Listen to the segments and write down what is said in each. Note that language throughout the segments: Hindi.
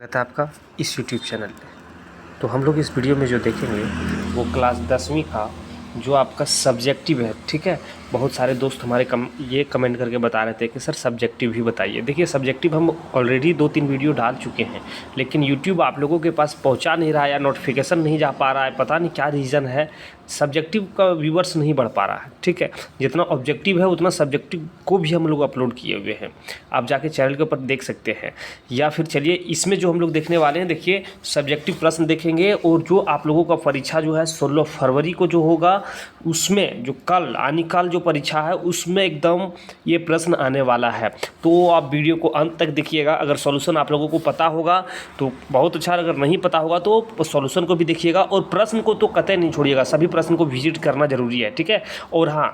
स्वागत है आपका इस यूट्यूब चैनल पे। तो हम लोग इस वीडियो में जो देखेंगे वो क्लास 10वीं का जो आपका सब्जेक्टिव है, ठीक है। बहुत सारे दोस्त हमारे ये कमेंट करके बता रहे थे कि सर सब्जेक्टिव ही बताइए। देखिए सब्जेक्टिव हम ऑलरेडी 2-3 वीडियो डाल चुके हैं, लेकिन यूट्यूब आप लोगों के पास पहुंचा नहीं रहा है या नोटिफिकेशन नहीं जा पा रहा है, पता नहीं क्या रीज़न है। सब्जेक्टिव का व्यूवर्स नहीं बढ़ पा रहा है, ठीक है। जितना ऑब्जेक्टिव है उतना सब्जेक्टिव को भी हम लोग अपलोड किए हुए हैं, आप जाके चैनल के ऊपर देख सकते हैं। या फिर चलिए इसमें जो हम लोग देखने वाले हैं, देखिए सब्जेक्टिव प्रश्न देखेंगे और जो आप लोगों का परीक्षा जो है 16 फरवरी को जो होगा उसमें जो कल यानी कल जो परीक्षा है उसमें एकदम ये प्रश्न आने वाला है। तो आप वीडियो को अंत तक देखिएगा। अगर सॉल्यूशन आप लोगों को पता होगा तो बहुत अच्छा, अगर नहीं पता होगा तो सॉल्यूशन को भी देखिएगा और प्रश्न को तो कतई नहीं छोड़िएगा, सभी प्रश्न को विजिट करना जरूरी है, ठीक है। और हाँ,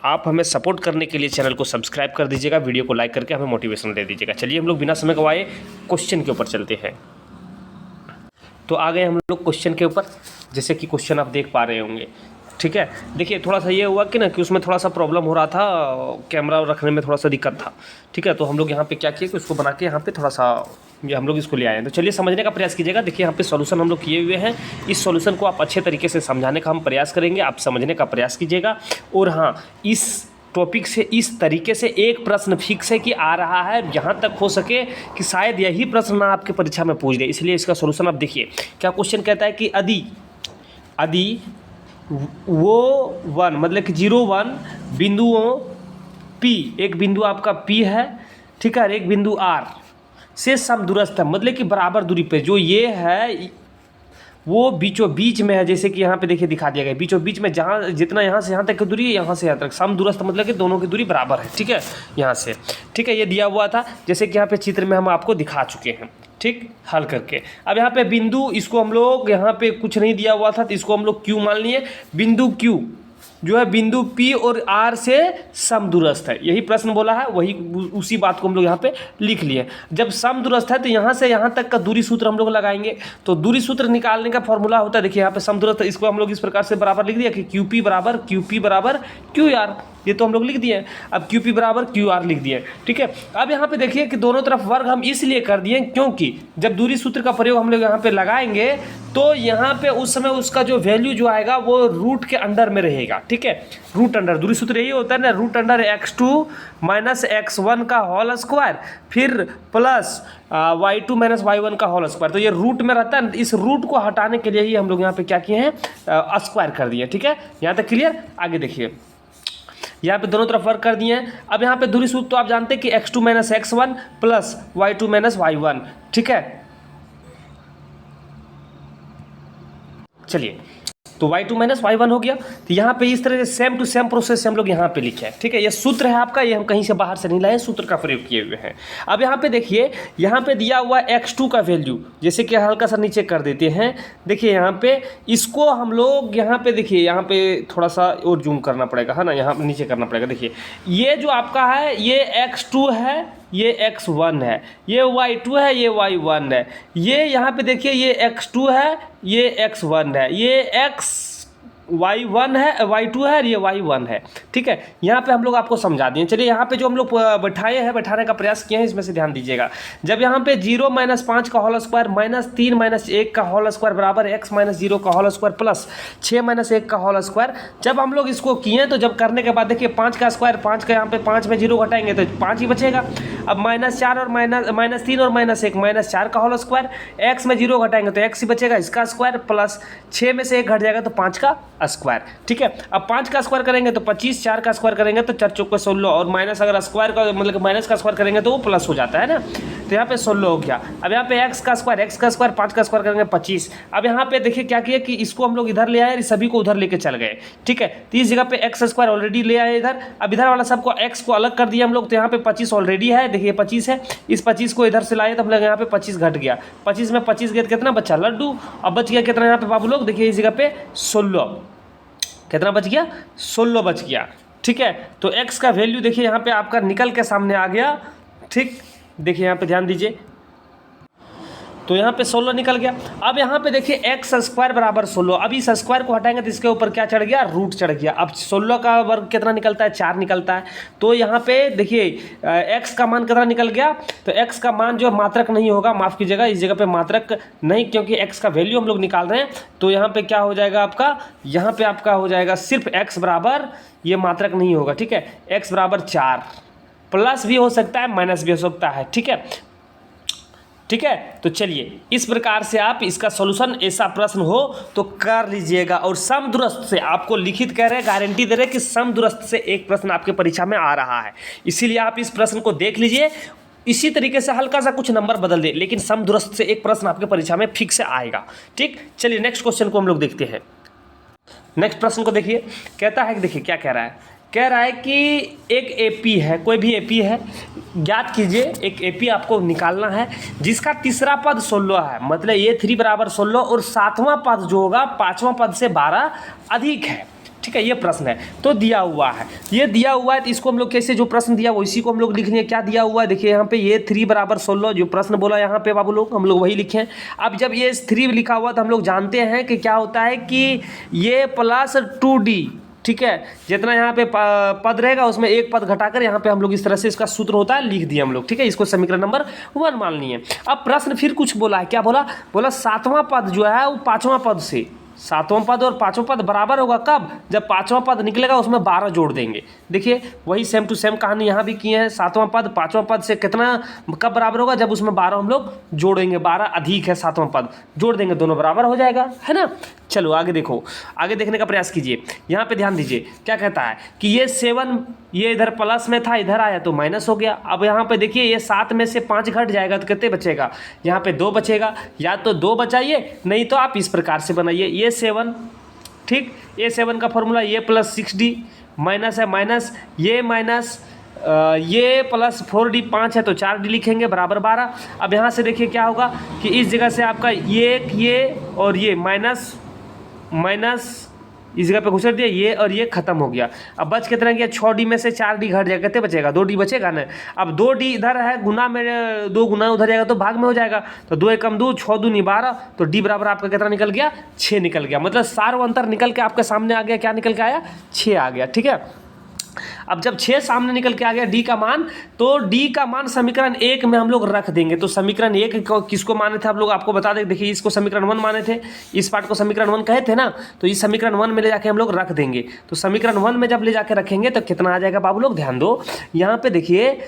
आप हमें सपोर्ट करने के लिए चैनल को सब्सक्राइब कर दीजिएगा, वीडियो को लाइक करके हमें मोटिवेशन दे दीजिएगा। चलिए हम लोग बिना समय गवाए क्वेश्चन के ऊपर चलते हैं। तो आ गए हम लोग क्वेश्चन के ऊपर। जैसे कि क्वेश्चन आप देख पा रहे होंगे, ठीक है। देखिए थोड़ा सा ये हुआ कि ना कि उसमें थोड़ा सा प्रॉब्लम हो रहा था, कैमरा रखने में थोड़ा सा दिक्कत था, ठीक है। तो हम लोग यहाँ पे क्या किए कि उसको बना के यहाँ पे थोड़ा सा ये हम लोग इसको ले आए हैं। तो चलिए समझने का प्रयास कीजिएगा। देखिए यहाँ पे सॉल्यूशन हम लोग किए हुए हैं, इस सॉल्यूशन को आप अच्छे तरीके से समझाने का हम प्रयास करेंगे, आप समझने का प्रयास कीजिएगा। और हाँ, इस टॉपिक से इस तरीके से एक प्रश्न फिक्स है कि आ रहा है, जहाँ तक हो सके कि शायद यही प्रश्न ना आपके परीक्षा में पूछ दे, इसलिए इसका सॉल्यूशन आप देखिए। क्या क्वेश्चन कहता है कि यदि वो 1 मतलब कि 0-1 बिंदुओं P, एक बिंदु आपका P है, ठीक है, एक बिंदु R से समदूरस्थ है, मतलब कि बराबर दूरी पे जो ये है वो बीचों बीच में है। जैसे कि यहाँ पे देखिए दिखा दिया गया, बीचों बीच में जहाँ जितना यहाँ से यहाँ तक की दूरी है, यहाँ से यहाँ तक समदूरस्थ मतलब कि दोनों की दूरी बराबर है, ठीक है, यहाँ से, ठीक है। ये दिया हुआ था, जैसे कि यहाँ पे चित्र में हम आपको दिखा चुके हैं, ठीक, हल करके। अब यहाँ पे बिंदु, इसको हम लोग यहाँ पे कुछ नहीं दिया हुआ था तो इसको हम लोग Q मान लिए। बिंदु Q जो है बिंदु P और R से समदूरस्थ है, यही प्रश्न बोला है, वही उसी बात को हम लोग यहाँ पे लिख लिए। जब समदूरस्थ है तो यहाँ से यहाँ तक का दूरी सूत्र हम लोग लगाएंगे। तो दूरी सूत्र निकालने का फॉर्मूला होता है, देखिए यहाँ पे समदूरस्थ, इसको हम लोग इस प्रकार से बराबर लिख दिया कि QP बराबर QR, ये तो हम लोग लिख दिए। अब QP बराबर QR लिख दिए, ठीक है। अब यहाँ पे देखिए कि दोनों तरफ वर्ग हम इसलिए कर दिए क्योंकि जब दूरी सूत्र का प्रयोग हम लोग यहाँ पे लगाएंगे तो यहाँ पे उस समय उसका जो वैल्यू जो आएगा वो रूट के अंडर में रहेगा, ठीक है। रूट अंडर, दूरी सूत्र यही होता है ना, root under x2 minus x1 का होल स्क्वायर फिर प्लस y2 माइनस y1 का होल स्क्वायर। तो ये रूट में रहता है, इस रूट को हटाने के लिए ही हम लोग यहाँ पे क्या किए हैं, स्क्वायर कर दिए, ठीक है। यहाँ तक क्लियर। आगे देखिए, यहाँ पे दोनों तरफ वर्क कर दिए हैं। अब यहाँ पे दूरी सूत्र तो आप जानते हैं कि x2 minus x1 plus y2 minus y1, ठीक है। चलिए, तो y2 माइनस y1 हो गया। तो यहाँ पे इस तरह से सेम टू सेम प्रोसेस से हम लोग यहाँ पे लिखे हैं, ठीक है। ये सूत्र है आपका, ये हम कहीं से बाहर से नहीं लाए, सूत्र का प्रयोग किए हुए हैं। अब यहाँ पे देखिए, यहाँ पे दिया हुआ x2 का वैल्यू, जैसे कि हल्का सा नीचे कर देते हैं। देखिए यहाँ पे इसको हम लोग यहाँ पे देखिए, यहाँ पे थोड़ा सा और जूम करना पड़ेगा, है ना, यहाँ पे नीचे करना पड़ेगा। देखिए ये जो आपका है ये x2 है, ये x1 है, ये y2 है, ये y1 है, ये यहाँ पे देखिए ये x2 है, ये x1 है, ये y1 है, y2 है और ये y1 है, ठीक है। यहाँ पे हम लोग आपको समझा दिए। चलिए यहाँ पे जो हम लोग बैठाने का प्रयास किए हैं, इसमें से ध्यान दीजिएगा। जब यहाँ पे 0 माइनस 5 का होल स्क्वायर माइनस 3 माइनस 1 का होल स्क्वायर बराबर x माइनस 0 का होल स्क्वायर प्लस 6 माइनस 1 का होल स्क्वायर, जब हम लोग इसको किए तो जब करने के बाद देखिए 5 का स्क्वायर, 5 का यहाँ पे 5 में 0 घटाएंगे तो 5 ही बचेगा। अब -4 और -3 और -1 -4 का होल स्क्वायर, x में 0 घटाएंगे तो x ही बचेगा, इसका स्क्वायर प्लस 6 में से 1 घट जाएगा तो 5 का स्क्वायर, ठीक है। अब 5 का स्क्वायर करेंगे तो 25, 4 का स्क्वायर करेंगे तो 4 चौके 16 और माइनस अगर स्क्वायर का मतलब माइनस का स्क्वायर करेंगे तो वो प्लस हो जाता है ना, तो यहाँ पे 16 हो गया। अब यहाँ पे x का स्क्वायर 5 का स्क्वायर करेंगे 25। अब यहाँ पे देखिए क्या किया कि इसको हम लोग इधर ले आए, सभी को उधर लेके चल गए, ठीक है। तो इस जगह पे x स्क्वायर ऑलरेडी ले आए इधर। अब इधर वाला सबको x को अलग कर दिया हम लोग, तो यहाँ पे 25 ऑलरेडी है, देखिए 25 है, इस 25 को इधर से लाए तो हम लोग यहाँ पे 25 घट गया, 25 में 25 गया कितना बचा, लड्डू। अब बच गया कितना यहाँ पे बाबू लोग, देखिए इस जगह पे 16, कितना बच गया, 16 बच गया, ठीक है। तो x का वैल्यू देखिए यहाँ पे आपका निकल के सामने आ गया, ठीक। देखिए यहाँ पे ध्यान दीजिए, तो यहाँ पे 16 निकल गया। अब यहाँ पे देखिए एक्स स्क्वायर बराबर 16, अब इस स्क्वायर को हटाएंगे तो इसके ऊपर क्या चढ़ गया, रूट चढ़ गया। अब 16 का वर्ग कितना निकलता है, 4 निकलता है। तो यहाँ पे देखिए एक्स का मान कितना निकल गया, तो एक्स का मान जो मात्रक नहीं होगा, माफ़ कीजिएगा इस जगह पे मात्रक नहीं, क्योंकि एक्स का वैल्यू हम लोग निकाल रहे हैं। तो यहाँ पे क्या हो जाएगा आपका, यहाँ पे आपका हो जाएगा सिर्फ एक्स बराबर, ये मात्रक नहीं होगा, ठीक है, एक्स बराबर 4, प्लस भी हो सकता है माइनस भी हो सकता है, ठीक है, ठीक है। तो चलिए इस प्रकार से आप इसका सॉल्यूशन ऐसा प्रश्न हो तो कर लीजिएगा। और समदूरस्थ से आपको लिखित कह रहे हैं, गारंटी दे रहे हैं कि समदूरस्थ से एक प्रश्न आपके परीक्षा में आ रहा है, इसीलिए आप इस प्रश्न को देख लीजिए। इसी तरीके से हल्का सा कुछ नंबर बदल दे, लेकिन समदूरस्थ से एक प्रश्न आपके परीक्षा में फिक्स आएगा, ठीक। चलिए नेक्स्ट क्वेश्चन को हम लोग देखते हैं। नेक्स्ट प्रश्न को देखिए, कहता है कि देखिए क्या कह रहा है कि एक एपी है, कोई भी एपी है, ज्ञात कीजिए एक एपी आपको निकालना है जिसका तीसरा पद 16 है, मतलब ये 3 बराबर 16 और 7वां पद जो होगा 5वां पद से 12 अधिक है, ठीक है, ये प्रश्न है। तो दिया हुआ है, ये दिया हुआ है, तो इसको हम लोग कैसे, जो प्रश्न दिया वो इसी को हम लोग लिख लेंगे। क्या दिया हुआ है देखिए यहाँ पे, ये 3 बराबर 16 जो प्रश्न बोला यहाँ पे बाबू लोग, हम लोग वही लिखे हैं। अब जब ये 3 लिखा हुआ तो हम लोग जानते हैं कि क्या होता है कि ये प्लस 2d, ठीक है, जितना यहाँ पे पद रहेगा उसमें एक पद घटाकर यहाँ पे हम लोग इस तरह से इसका सूत्र होता है लिख दिए हम लोग, ठीक है, इसको समीकरण नंबर 1 मान लिए। अब प्रश्न फिर कुछ बोला है, क्या बोला, 7वां पद जो है वो 5वां पद से, 7वां पद और 5वां पद बराबर होगा कब, जब 5वां पद निकलेगा उसमें 12 जोड़ देंगे। देखिए वही सेम टू सेम कहानी यहाँ भी किए हैं, 7वां पद 5वां पद से कितना कब बराबर होगा, जब उसमें 12 हम लोग जोड़ेंगे, 12 अधिक है 7वां पद, जोड़ देंगे, दोनों बराबर हो जाएगा, है ना। चलो आगे देखो, आगे देखने का प्रयास कीजिए। यहाँ पे ध्यान दीजिए क्या कहता है कि ये 7 ये इधर प्लस में था, इधर आया तो माइनस हो गया। अब यहाँ पे देखिए ये 7 में से 5 घट जाएगा तो कितने बचेगा, यहाँ पे 2 बचेगा, या तो 2 बचाइए, नहीं तो आप इस प्रकार से बनाइए, ये 7, ठीक, ये 7 का फॉर्मूला ये प्लस 6d, माइनस है माइनस, ये माइनस ये प्लस 4d, 5 है तो 4d लिखेंगे बराबर 12। अब यहाँ से देखिए क्या होगा कि इस जगह से आपका ये और ये माइनस इस जगह पे घुसर दिया, ये और ये खत्म हो गया। अब बच कितना गया, 6d में से 4d घट जाएगा, कितने बचेगा, 2d बचेगा ना। अब 2d इधर है, गुना में 2 गुना उधर जाएगा तो भाग में हो जाएगा, तो 2 एकम 2, 6 दूनी 12, तो d बराबर आपका कितना निकल गया, 6 निकल गया। मतलब सार अंतर निकल के आपके सामने आ गया, क्या निकल के आया, 6 आ गया, ठीक है। अब जब 6 सामने निकल के आ गया d का मान, तो d का मान समीकरण 1 में हम लोग रख देंगे। तो समीकरण 1 किसको माने थे आप लोग, आपको बता दें, देखिए इसको समीकरण 1 माने थे, इस पार्ट को समीकरण 1 कहे थे ना, तो इस समीकरण 1 में ले जाके हम लोग रख देंगे। तो समीकरण 1 में जब ले जाके रखेंगे तो कितना आ जाएगा बाबू लोग, ध्यान दो, यहाँ पे देखिए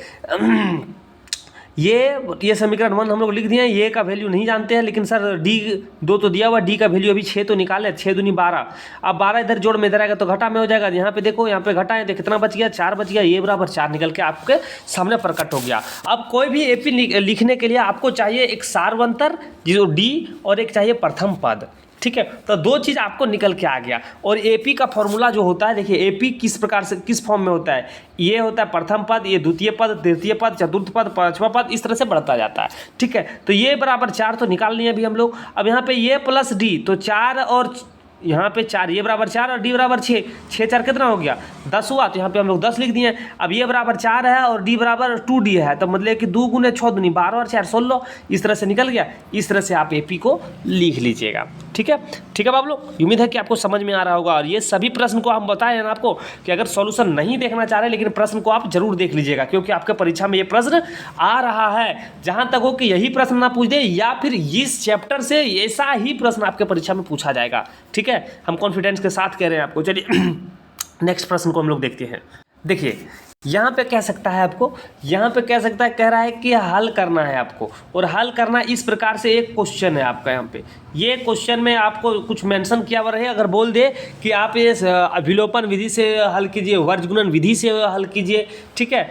ये समीकरण 1 हम लोग लिख दिए हैं, ये का वैल्यू नहीं जानते हैं, लेकिन सर d2 तो दिया हुआ, d का वैल्यू अभी 6 तो निकाले, 6 दूनी 12, अब 12 इधर जोड़ में इधर आएगा तो घटा में हो जाएगा। यहाँ पे देखो, यहाँ पे घटा है तो कितना बच गया, 4 बच गया, ये बराबर 4 निकल के आपके सामने प्रकट हो गया। अब कोई भी एपी लिखने के लिए आपको चाहिए एक सारवंतर जो d और एक चाहिए प्रथम पद, ठीक है, तो 2 चीज़ आपको निकल के आ गया। और एपी का फॉर्मूला जो होता है, देखिए एपी किस प्रकार से, किस फॉर्म में होता है, ये होता है प्रथम पद, ये द्वितीय पद, तृतीय पद, चतुर्थ पद, पांचवा पद, इस तरह से बढ़ता जाता है, ठीक है। तो ये बराबर 4 तो निकाल लिए अभी हम लोग। अब यहाँ पे ये प्लस डी, तो 4 और यहाँ पे 4, ये बराबर 4 और डी बराबर 6, 6 4 कितना हो गया, 10 हुआ, तो यहाँ पे हम लोग 10 लिख दिए। अब ये बराबर 4 है और डी बराबर 2d है, तो मतलब कि 2 गुने 6 दूनी 12 और 4 16, इस तरह से निकल गया। इस तरह से आप एपी को लिख लीजिएगा, ठीक है, ठीक है बाबू लोग, उम्मीद है कि आपको समझ में आ रहा होगा। और ये सभी प्रश्न को हम बताए हैं आपको कि अगर सॉल्यूशन नहीं देखना चाह रहे, लेकिन प्रश्न को आप जरूर देख लीजिएगा, क्योंकि आपके परीक्षा में ये प्रश्न आ रहा है। जहाँ तक हो कि यही प्रश्न ना पूछ दे, या फिर इस चैप्टर से ऐसा ही प्रश्न आपके परीक्षा में पूछा जाएगा, ठीक है, हम कॉन्फिडेंस के साथ कह रहे हैं आपको। चलिए नेक्स्ट प्रश्न को हम लोग देखते हैं। देखिए यहाँ पे कह सकता है आपको, यहाँ पे कह सकता है, कह रहा है कि हल करना है आपको, और हल करना इस प्रकार से एक क्वेश्चन है आपका। यहाँ पे ये क्वेश्चन में आपको कुछ मेंशन किया हुआ रहे, अगर बोल दे कि आप ये अभिलोपन विधि से हल कीजिए, वर्गगुणन विधि से हल कीजिए, ठीक है,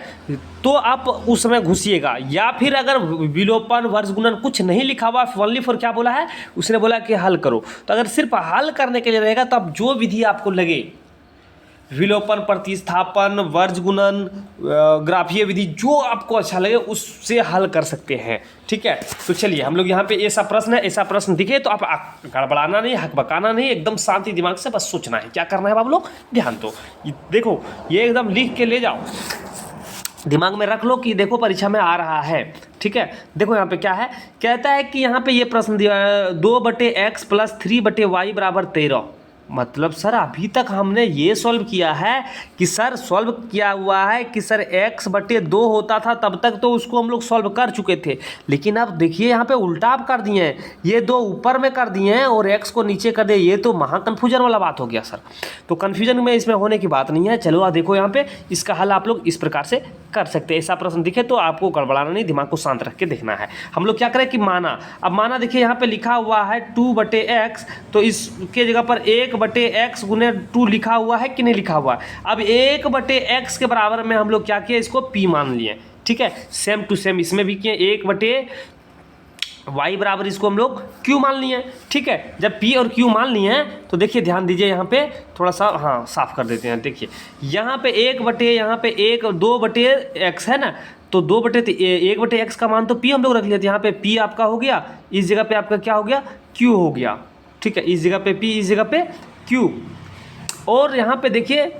तो आप उस समय घुसिएगा। या फिर अगर विलोपन वर्गगुणन कुछ नहीं लिखा हुआ, ओनली फॉर क्या बोला है, उसने बोला कि हल करो, तो अगर सिर्फ हल करने के लिए रहेगा तो आप जो विधि आपको लगे, विलोपन, प्रतिस्थापन, वर्गगुणन, ग्राफीय विधि, जो आपको अच्छा लगे उससे हल कर सकते हैं, ठीक है। तो चलिए हम लोग यहाँ पे ऐसा प्रश्न है, ऐसा प्रश्न दिखे तो आप गड़बड़ाना नहीं, हकबकाना नहीं, एकदम शांति दिमाग से बस सोचना है क्या करना है बाबू लोग, ध्यान दो। देखो ये एकदम लिख के ले जाओ, दिमाग में रख लो कि देखो परीक्षा में आ रहा है, ठीक है। देखो यहाँ पे क्या है, कहता है कि यहाँ पे ये प्रश्न दिया है 2/x + 3/y = 13। मतलब सर अभी तक हमने ये सॉल्व किया है कि सर सॉल्व किया हुआ है कि सर x/2 होता था, तब तक तो उसको हम लोग सॉल्व कर चुके थे। लेकिन अब देखिए यहाँ पे उल्टा आप कर दिए हैं, ये 2 ऊपर में कर दिए हैं और x को नीचे कर दिए। ये तो महा कन्फ्यूजन वाला बात हो गया सर। तो कन्फ्यूजन में इसमें होने की बात नहीं है। चलो आप देखो यहाँ पे इसका हल आप लोग इस प्रकार से कर सकते हैं। ऐसा प्रश्न दिखे तो आपको गड़बड़ाना नहीं, दिमाग को शांत रख के देखना है। हम लोग क्या करें कि माना, अब माना देखिए यहाँ पे लिखा हुआ है 2/x, तो इसके जगह पर 1/x गुने 2 लिखा हुआ है कि नहीं लिखा हुआ है। अब 1/x के बराबर में हम लोग क्या किए, इसको p मान लिए। ठीक है, सेम टू सेम इसमें भी किए, 1/y बराबर इसको हम लोग q मान लिए। ठीक है, जब p और q मान लिए हैं तो देखिए ध्यान दीजिए यहाँ पे थोड़ा सा, हाँ साफ कर देते हैं। देखिए यहाँ पे 2/x है ना, तो 1/x का मान तो p हम लोग रख लेते हैं। यहाँ पे p आपका हो गया, इस जगह पे आपका क्या हो गया, q हो गया। ठीक है, इस जगह पे p, इस जगह पे q। और यहाँ पे देखिए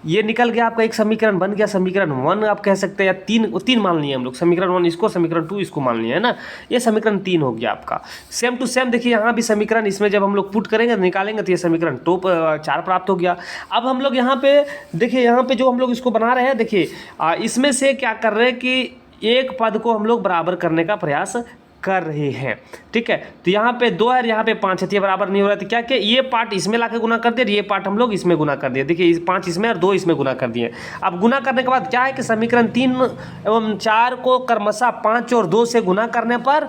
ये निकल गया आपका एक समीकरण बन गया, समीकरण 1 आप कह सकते हैं, या 3 मान लिए हम लोग। समीकरण 1 इसको, समीकरण 2 इसको मान लिए है ना, ये समीकरण 3 हो गया आपका। सेम टू सेम देखिए यहाँ भी समीकरण, इसमें जब हम लोग पुट करेंगे निकालेंगे तो ये समीकरण 4 प्राप्त हो गया। अब हम लोग यहाँ पे देखिए, यहाँ पे जो हम लोग इसको बना रहे हैं, देखिए इसमें से क्या कर रहे हैं कि एक पद को हम लोग बराबर करने का प्रयास कर रहे हैं। ठीक है, तो यहाँ पे 2 है, यहाँ पे 5 है, तो ये बराबर नहीं हो रहा है। तो क्या किया, ये पार्ट इसमें लाके गुना कर दिया, ये पार्ट हम लोग इसमें गुना कर दिए। देखिए 5 इसमें और 2 इसमें गुना कर दिए। अब गुना करने के बाद क्या है कि समीकरण 3 एवं 4 को क्रमशः 5 और 2 से गुना करने पर,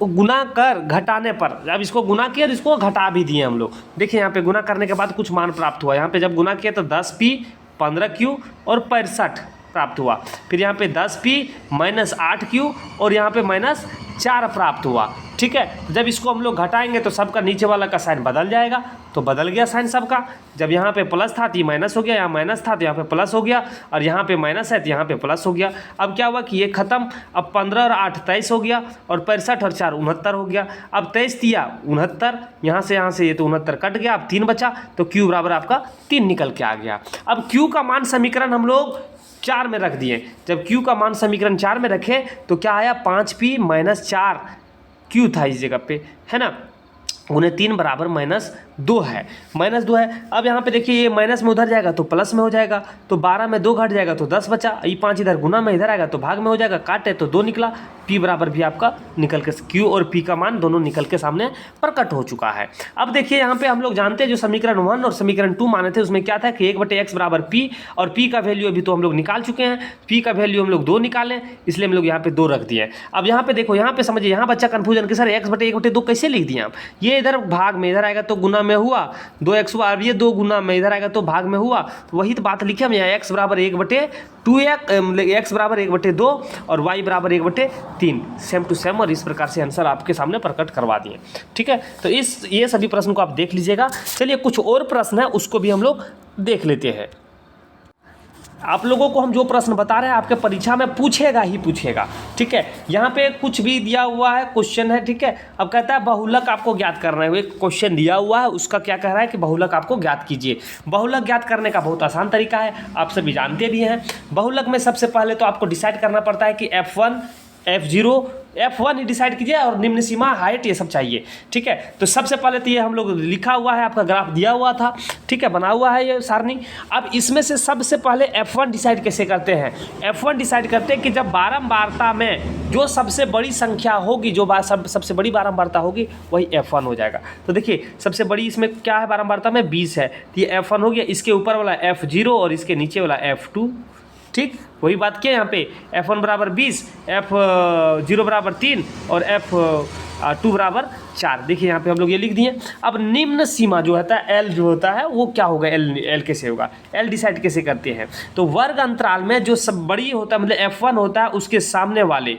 गुना कर घटाने पर, अब इसको गुना किया तो इसको घटा भी दिए हम लोग। देखिए यहाँ पे गुना करने के बाद कुछ मान प्राप्त हुआ। यहाँ पे जब गुना किया तो 10p 15q और 65 प्राप्त हुआ। फिर यहाँ पे 10p - 8q और यहाँ पे -4 प्राप्त हुआ। ठीक है, जब इसको हम लोग घटाएंगे तो सबका नीचे वाला का साइन बदल जाएगा, तो बदल गया साइन सबका। जब यहाँ पे प्लस था तो ये माइनस हो गया, यहाँ माइनस था तो यहाँ पे प्लस हो गया, और यहाँ पे माइनस है तो यहाँ पे प्लस हो गया। अब क्या हुआ कि ये खत्म। अब 15 और 8 23 हो गया, और 65 और 4 69 हो गया। अब 23 दिया 69, यहाँ से ये तो 69 कट गया, अब 3 बचा, तो q बराबर आपका 3 निकल के आ गया। अब q का मान समीकरण हम लोग 4 में रख दिए। जब q का मान समीकरण 4 में रखे तो क्या आया, 5p - 4q था इस जगह पे, है ना, उन्हें 3 बराबर -2 है, -2 है। अब यहाँ पे देखिए ये माइनस में उधर जाएगा तो प्लस में हो जाएगा, तो 12 में 2 घट जाएगा तो 10 बचा। ये 5 इधर गुना में इधर आएगा तो भाग में हो जाएगा, काटे तो 2 निकला। p बराबर भी आपका निकल के, q और p का मान दोनों निकल के सामने प्रकट हो चुका है। अब देखिए यहाँ पे हम लोग जानते हैं जो समीकरण 1 और समीकरण 2 माने थे उसमें क्या था कि 1/x बराबर p, और p का वैल्यू अभी तो हम लोग निकाल चुके हैं। p का वैल्यू हम लोग 2 निकालें, इसलिए हम लोग यहाँ पे 2 रख दिए। अब यहाँ पे देखो, यहाँ पे समझिए, यहाँ बच्चा कन्फ्यूजन कि सर x/1/2 कैसे लिख दिए आप। ये इधर भाग में इधर आएगा तो गुना में हुआ, 2x हुआ। अब ये 2 गुना में इधर आएगा तो भाग में हुआ, तो वही तो बात लिखे हम यहाँ, x बराबर 1/2, x बराबर 1/2 और y बराबर 1/3, सेम टू सेम। और इस प्रकार से आंसर आपके सामने प्रकट करवा दिए। ठीक है, तो ये सभी प्रश्न को आप देख लीजिएगा। चलिए कुछ और प्रश्न है उसको भी हम लोग देख लेते हैं। आप लोगों को हम जो प्रश्न बता रहे हैं आपके परीक्षा में पूछेगा ही पूछेगा। ठीक है, यहाँ पे कुछ भी दिया हुआ है, क्वेश्चन है। ठीक है, अब कहता है बहुलक आपको ज्ञात करना है। एक क्वेश्चन दिया हुआ है, उसका क्या कह रहा है कि बहुलक आपको ज्ञात कीजिए। बहुलक ज्ञात करने का बहुत आसान तरीका है, आप सभी जानते भी हैं। बहुलक में सबसे पहले तो आपको डिसाइड करना पड़ता है कि f1 f0 f1 ही डिसाइड कीजिए, और निम्न सीमा हाइट ये सब चाहिए। ठीक है, तो सबसे पहले तो ये हम लोग लिखा हुआ है, आपका ग्राफ दिया हुआ था। ठीक है, बना हुआ है ये सारणी। अब इसमें से सबसे पहले f1 डिसाइड कैसे करते हैं। f1 डिसाइड करते हैं कि जब बारंबारता में जो सबसे बड़ी संख्या होगी, जो सबसे बड़ी बारंबारता होगी वही f1 हो जाएगा। तो देखिए सबसे बड़ी इसमें क्या है बारंबारता में, 20 है, तो ये f1 हो गया। इसके ऊपर वाला f0 और इसके नीचे वाला f2। ठीक, वही बात किया यहाँ पे, f1 बराबर 20, f0 बराबर 3 और f2 बराबर 4। देखिए यहाँ पे हम लोग ये लिख दिए। अब निम्न सीमा जो होता है l जो होता है वो क्या होगा, l कैसे होगा, l डिसाइड कैसे करते हैं। तो वर्ग अंतराल में जो सब बड़ी होता है, मतलब f1 होता है, उसके सामने वाले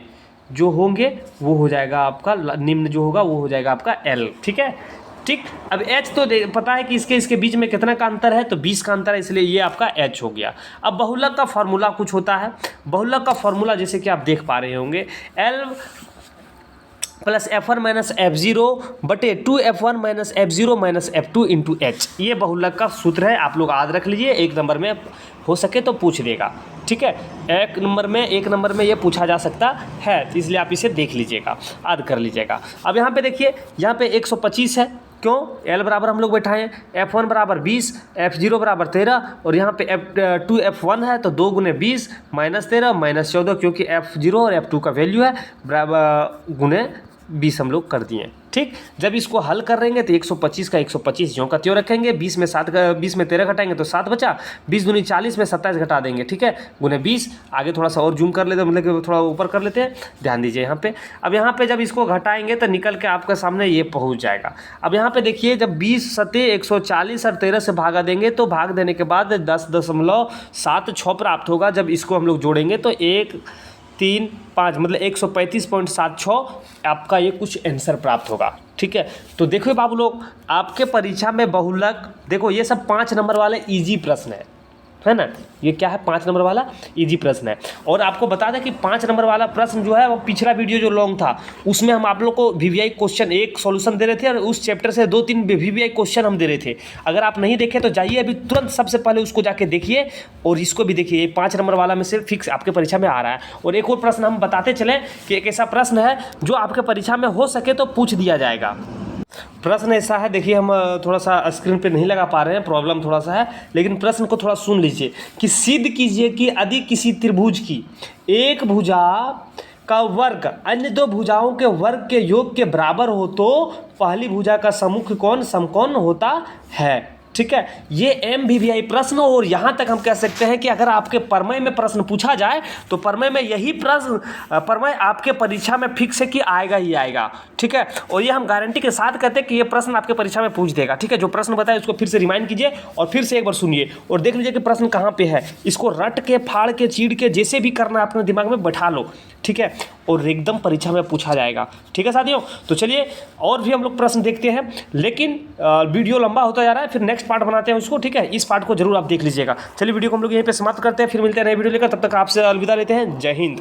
जो होंगे वो हो जाएगा आपका, निम्न जो होगा वो हो जाएगा आपका l। ठीक है, ठीक। अब h तो पता है कि इसके बीच में कितना का अंतर है, तो 20 का अंतर है, इसलिए ये आपका h हो गया। अब बहुलक का फॉर्मूला कुछ होता है। बहुलक का फॉर्मूला जैसे कि आप देख पा रहे होंगे, l plus F1 minus F0 बटे 2F1 minus F0 minus F2 into H। ये बहुलक का सूत्र है, आप लोग याद रख लीजिए, एक नंबर में हो सके तो पूछ देगा, ठीक है। एक नंबर में ये पूछा जा सकता है, तो इसलिए आप इसे देख लीजिएगा, याद कर लीजिएगा। अब यहाँ पे देखिए, यहाँ पे 125 है, क्यों? L बराबर हम लोग बैठाए हैं, F1 बराबर 20, F0 बराबर 13 और यहाँ पे F1 है तो 2 गुने 20 माइनस 13 माइनस 14, क्योंकि F0 और F2 का वैल्यू है बराबर गुने 20 हम लोग कर दिए, ठीक। जब इसको हल कर रहेंगे तो 125 का 125 ज्यों का त्यों रखेंगे, 20 में 13 घटाएंगे तो 7 बचा, 20 दूनी 40 में 27 घटा देंगे, ठीक है, गुने 20। आगे थोड़ा सा और जूम कर लेते हैं, मतलब कि थोड़ा ऊपर कर लेते हैं, ध्यान दीजिए यहाँ पे। अब यहाँ पे जब इसको घटाएंगे तो निकल के आपके सामने ये पहुँच जाएगा। अब यहाँ पे देखिए, जब 20 सते 140 और 13 से भागा देंगे तो भाग देने के बाद 10.76 प्राप्त होगा। जब इसको हम लोग जोड़ेंगे तो 1 3 5 मतलब 135.76 आपका ये कुछ आंसर प्राप्त होगा, ठीक है। तो देखो बाबू लोग, आपके परीक्षा में बहुलक, देखो ये सब 5 नंबर वाले इजी प्रश्न है ना, ये क्या है 5 नंबर वाला इजी प्रश्न है। और आपको बता दें कि 5 नंबर वाला प्रश्न जो है वो पिछला वीडियो जो लॉन्ग था उसमें हम आप लोग को VVI क्वेश्चन एक सॉल्यूशन दे रहे थे और उस चैप्टर से 2-3 VVI क्वेश्चन हम दे रहे थे। अगर आप नहीं देखे तो जाइए अभी तुरंत सबसे पहले उसको जाके देखिए और इसको भी देखिए, ये 5 नंबर वाला में से फिक्स आपके परीक्षा में आ रहा है। और एक और प्रश्न हम बताते चले कि एक ऐसा प्रश्न है जो आपके परीक्षा में हो सके तो पूछ दिया जाएगा। प्रश्न ऐसा है, देखिए हम थोड़ा सा स्क्रीन पे नहीं लगा पा रहे हैं, प्रॉब्लम थोड़ा सा है, लेकिन प्रश्न को थोड़ा सुन लीजिए कि सिद्ध कीजिए कि यदि किसी त्रिभुज की एक भुजा का वर्ग अन्य 2 भुजाओं के वर्ग के योग के बराबर हो तो पहली भुजा का सम्मुख कोण समकोण होता है, ठीक है। ये MVVI प्रश्न, और यहाँ तक हम कह सकते हैं कि अगर आपके प्रमेय में प्रश्न पूछा जाए तो प्रमेय में यही प्रमेय आपके परीक्षा में फिक्स है कि आएगा ही आएगा, ठीक है। और ये हम गारंटी के साथ कहते हैं कि ये प्रश्न आपके परीक्षा में पूछ देगा, ठीक है। जो प्रश्न बताए उसको फिर से रिमाइंड कीजिए और फिर से एक बार सुनिए और देख लीजिए कि प्रश्न कहाँ पे है। इसको रट के, फाड़ के, चीड़ के, जैसे भी करना अपने दिमाग में बैठा लो, ठीक है, और एकदम परीक्षा में पूछा जाएगा, ठीक है साथियों। तो चलिए और भी हम लोग प्रश्न देखते हैं, लेकिन वीडियो लंबा होता जा रहा है, फिर नेक्स्ट पार्ट बनाते हैं उसको, ठीक है। इस पार्ट को जरूर आप देख लीजिएगा। चलिए वीडियो को हम लोग यहीं पे समाप्त करते हैं, फिर मिलते हैं नए वीडियो लेकर, तब तक आपसे अलविदा लेते हैं। जय हिंद।